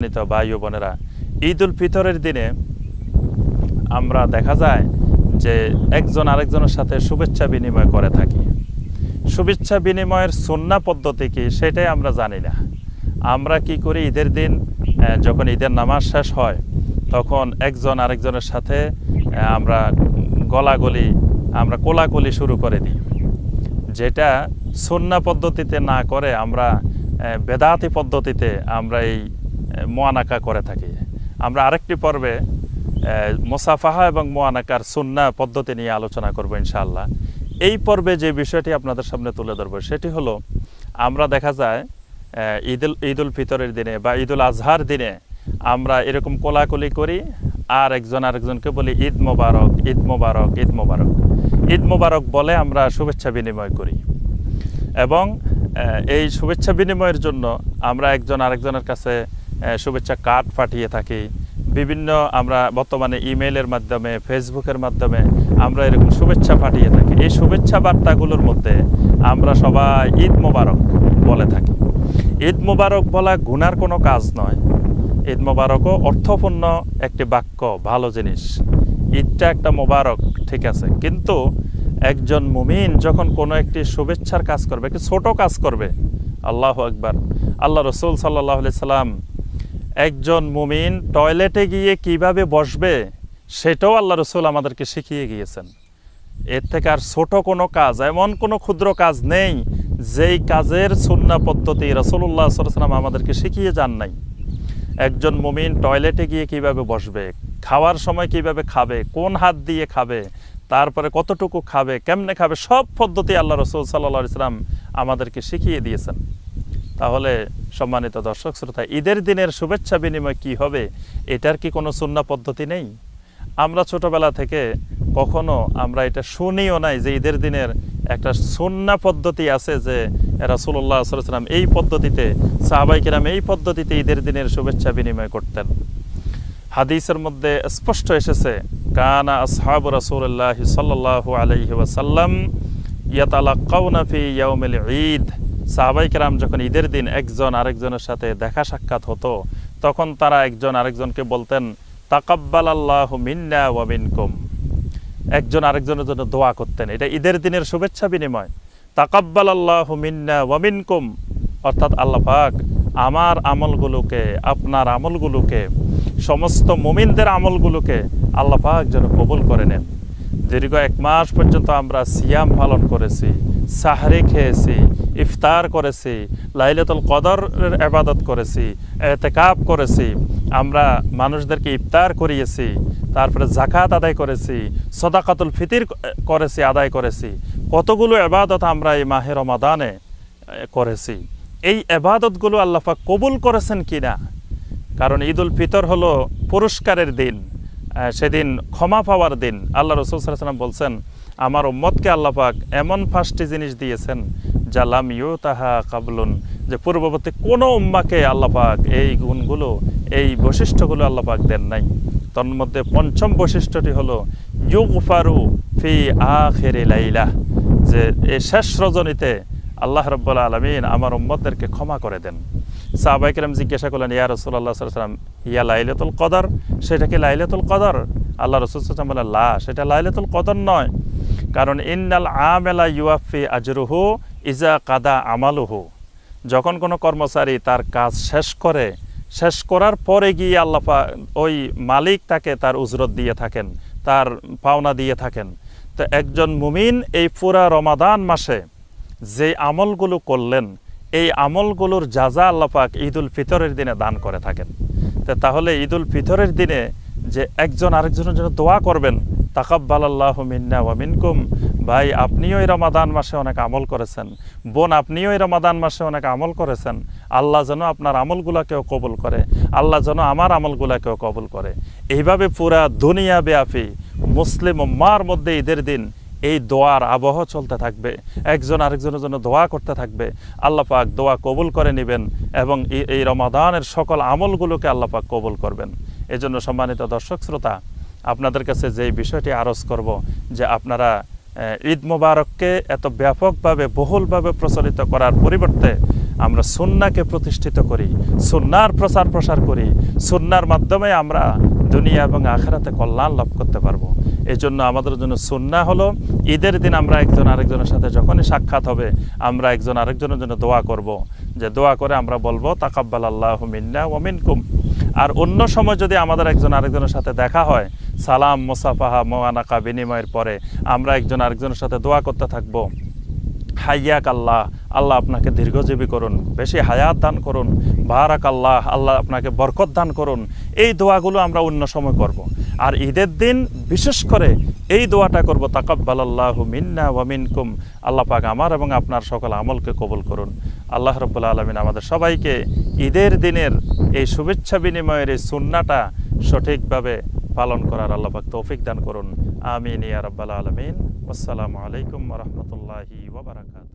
ভাই ও বোনেরা, ঈদ উল ফিতরের দিনে আমরা দেখা যায় যে একজন আরেকজনের সাথে শুভেচ্ছা বিনিময় করে থাকি। শুভেচ্ছা বিনিময়ের সুন্নাহ পদ্ধতি কি সেটাই আমরা জানি না। আমরা কি করি, ঈদের দিন যখন ঈদের নামাজ শেষ হয় তখন একজন আরেকজনের সাথে আমরা কোলাকুলি শুরু করে দিই, যেটা সুন্নাহ পদ্ধতিতে না করে আমরা বেদাতি পদ্ধতিতে আমরা এই মুআনাকা করে থাকি। আমরা আরেকটি পর্বে মুসাফাহা এবং মুআনাকার সুন্নাহ পদ্ধতি নিয়ে আলোচনা করব ইনশাআল্লাহ। এই পর্বে যে বিষয়টি আপনাদের সামনে তুলে ধরব সেটি হলো, আমরা দেখা যায় ঈদ উল ফিতরের দিনে বা ঈদ উল আজহার দিনে আমরা এরকম কোলাকুলি করি আর একজন আরেকজনকে বলি ঈদ মোবারক, ঈদ মোবারক, ঈদ মোবারক। ঈদ মোবারক বলে আমরা শুভেচ্ছা বিনিময় করি এবং এই শুভেচ্ছা বিনিময়ের জন্য আমরা একজন আরেকজনের কাছে শুভেচ্ছা কার্ড পাঠিয়ে থাকি। বিভিন্ন আমরা বর্তমানে ইমেইলের মাধ্যমে, ফেসবুকের মাধ্যমে আমরা এরকম শুভেচ্ছা পাঠিয়ে থাকি। এই শুভেচ্ছা বার্তাগুলোর মধ্যে আমরা সবাই ঈদ মোবারক বলে থাকি। ঈদ মোবারক বলা গুনার কোনো কাজ নয়। ঈদ মোবারকও অর্থপূর্ণ একটি বাক্য, ভালো জিনিস। ঈদটা একটা মোবারক, ঠিক আছে, কিন্তু একজন মুমিন যখন কোনো একটি শুভেচ্ছার কাজ করবে, একটি ছোট কাজ করবে, আল্লাহু আকবার, আল্লাহ রসুল সাল্লাল্লাহু আলাইহি সাল্লাম একজন মুমিন টয়লেটে গিয়ে কিভাবে বসবে সেটাও আল্লাহ রসুল আমাদেরকে শিখিয়ে গিয়েছেন। এর থেকে আর ছোট কোনো কাজ, এমন কোনো ক্ষুদ্র কাজ নেই যেই কাজের সুন্নাহ পদ্ধতি রাসূলুল্লাহ সাল্লাল্লাহু আলাইহি ওয়াসাল্লাম আমাদেরকে শিখিয়ে যান নাই। একজন মুমিন টয়লেটে গিয়ে কিভাবে বসবে, খাওয়ার সময় কিভাবে খাবে, কোন হাত দিয়ে খাবে, তারপরে কতটুকু খাবে, কেমনে খাবে, সব পদ্ধতি আল্লাহ রসুল সাল্লাল্লাহু আলাইহি ওয়াসাল্লাম আমাদেরকে শিখিয়ে দিয়েছেন। তাহলে সম্মানিত দর্শক শ্রোতা, ঈদের দিনের শুভেচ্ছা বিনিময় কি হবে, এটার কি কোনো সুন্নাহ পদ্ধতি নেই? আমরা ছোটবেলা থেকে কখনো আমরা এটা শুনিও নাই যে ঈদের দিনের একটা সুন্নাহ পদ্ধতি আছে, যে রাসূলুল্লাহ সাল্লাল্লাহু আলাইহি ওয়াসাল্লাম এই পদ্ধতিতে, সাহাবায়ে কেরাম এই পদ্ধতিতে ঈদের দিনের শুভেচ্ছা বিনিময় করতেন। হাদিসের মধ্যে স্পষ্ট এসেছে, কানা আসহাবু রাসূলিল্লাহি সাল্লাল্লাহু আলাইহি ওয়াসাল্লাম ইয়াতালাক্কাউনা ফি ইয়াউমিল ঈদ। সাহাবায়ে কেরাম যখন ঈদের দিন একজন আরেকজনের সাথে দেখা সাক্ষাৎ হতো, তখন তারা একজন আরেকজনকে বলতেন তাকাব্বালাল্লাহু মিন্না ওয়া মিনকুম। একজন আরেকজনের জন্য দোয়া করতেন। এটা ঈদের দিনের শুভেচ্ছা বিনিময়। তাকাব্বালাল্লাহু মিন্না ওয়া মিনকুম, অর্থাৎ আল্লাহ পাক আমার আমলগুলোকে, আপনার আমলগুলোকে, সমস্ত মুমিনদের আমলগুলোকে আল্লাহ পাক যেন কবুল করে নেন। দীর্ঘ 1 মাস পর্যন্ত আমরা সিয়াম পালন করেছি, সাহরি খেয়েছি, ইফতার করেছি, লাইলাতুল কদরের ইবাদত করেছি, ইতিকাফ করেছি, আমরা মানুষদেরকে ইফতার করিয়েছি, তারপরে যাকাত আদায় করেছি, সাদাকাতুল ফিতর করেছি, আদায় করেছি। কতগুলো ইবাদত আমরা এই মাহে রমাদানে করেছি। এই ইবাদতগুলো আল্লাহ পাক কবুল করেছেন কিনা? কারণ ঈদ উল ফিতর হলো পুরস্কারের দিন, সেদিন ক্ষমা পাওয়ার দিন। আল্লাহ রাসূল সাল্লাল্লাহু আলাইহি ওয়াসাল্লাম বলছেন, আমার উম্মতকে আল্লাহ পাক এমন 5টি জিনিস দিয়েছেন যা লাম ইউতাহা কাবলুন, যে পূর্ববর্তী কোনো উম্মাকে আল্লাহ পাক এই গুণগুলো, এই বৈশিষ্ট্যগুলো আল্লাহ পাক দেন নাই। তার মধ্যে 5ম বৈশিষ্ট্যটি হলো ইউগফারু ফি আখিরি লাইলা, যে এই শেষ রজনীতে আল্লাহ রাব্বুল আলামিন আমার উম্মতদেরকে ক্ষমা করে দেন। সাহাবায়ে কেরাম জিজ্ঞাসা করলেন, ইয়া রাসূলুল্লাহ সাল্লাল্লাহু আলাইহি ওয়াসাল্লাম, ইয়া লাইলাতুল কদর, সেটা কি লাইলাতুল কদর? আল্লাহ রাসূল সাল্লাল্লাহু আলাইহি ওয়াসাল্লাম বললেন, লা, সেটা লাইলাতুল কদর নয়। কারণ ইন্নাল আমেলা ইউয়াফি আজরুহু ইজা কাদা আমালুহু, যখন কোনো কর্মচারী তার কাজ শেষ করার পরে গিয়ে আল্লাহ ওই মালিক তাকে তার উজরত দিয়ে থাকেন, তার পাওনা দিয়ে থাকেন। তো একজন মুমিন এই পুরা রমাদান মাসে যে আমলগুলো করলেন, এই আমলগুলোর যাজা আল্লাহ পাক ঈদ উল ফিতরের দিনে দান করে থাকেন। তাহলে ঈদ উল ফিতরের দিনে যে একজন আরেকজনের জন্য দোয়া করবেন, তাকাব্বালাল্লাহু মিন্না ওয়া মিনকুম, ভাই আপনিও এই রমাদান মাসে অনেক আমল করেছেন, বোন আপনিও এই রমাদান মাসে অনেক আমল করেছেন, আল্লাহ যেন আপনার আমলগুলাকেও কবুল করে, আল্লাহ যেন আমার আমলগুলাকেও কবুল করে। এইভাবে পুরা দুনিয়া ব্যাপী মুসলিম উম্মার মধ্যে ঈদের দিন এই দোয়ার আবহ চলতে থাকবে, একজন আরেকজনের জন্য দোয়া করতে থাকবে। আল্লাহ পাক দোয়া কবুল করে নেবেন এবং এই রমাদানের সকল আমলগুলোকে আল্লাহ পাক কবুল করবেন। এজন্য সম্মানিত দর্শক শ্রোতা, আপনাদের কাছে যেই বিষয়টি আরজ করব, যে আপনারা ঈদ মোবারককে এত ব্যাপকভাবে, বহুলভাবে প্রচলিত করার পরিবর্তে আমরা সুন্নাহকে প্রতিষ্ঠিত করি, সুন্নাহর প্রসার করি, সুন্নাহর মাধ্যমে আমরা দুনিয়া এবং আখিরাতে কল্যাণ লাভ করতে পারবো। এই জন্য আমাদের জন্য সুন্নাহ হলো ঈদের দিন আমরা একজন আরেকজনের সাথে যখনই সাক্ষাৎ হবে আমরা একজন আরেকজনের জন্য দোয়া করব, যে দোয়া করে আমরা বলবো তাকাব্বালাল্লাহু মিন্না ওয়া মিনকুম। আর অন্য সময় যদি আমাদের একজন আরেকজনের সাথে দেখা হয়, সালাম মুসাফাহা মুআনাকা বিনিময়ের পরে আমরা একজন আরেকজনের সাথে দোয়া করতে থাকবো, হাইয়াক আল্লাহ, আল্লাহ আপনাকে দীর্ঘজীবী করুন, বেশি হায়াত দান করুন, বারাক আল্লাহ, আল্লাহ আপনাকে বরকত দান করুন। এই দোয়াগুলো আমরা অন্য সময় করব। আর ঈদের দিন বিশেষ করে এই দোয়াটা করব, তাকাব্বালাল্লাহু মিন্না ওয়া মিনকুম, আল্লাহ পাক আমার এবং আপনার সকল আমলকে কবুল করুন। আল্লাহ রাব্বুল আলামিন আমাদের সবাইকে ঈদের দিনের এই শুভেচ্ছা বিনিময়ের এই সুন্নাহটা সঠিকভাবে পালন করার আল্লাহ পাক তৌফিক দান করুন। আমিন ইয়া রাব্বাল আলামিন। আসসালামু আলাইকুম ওয়া রাহমাতুল্লাহি ওয়া বারাকাতুহু।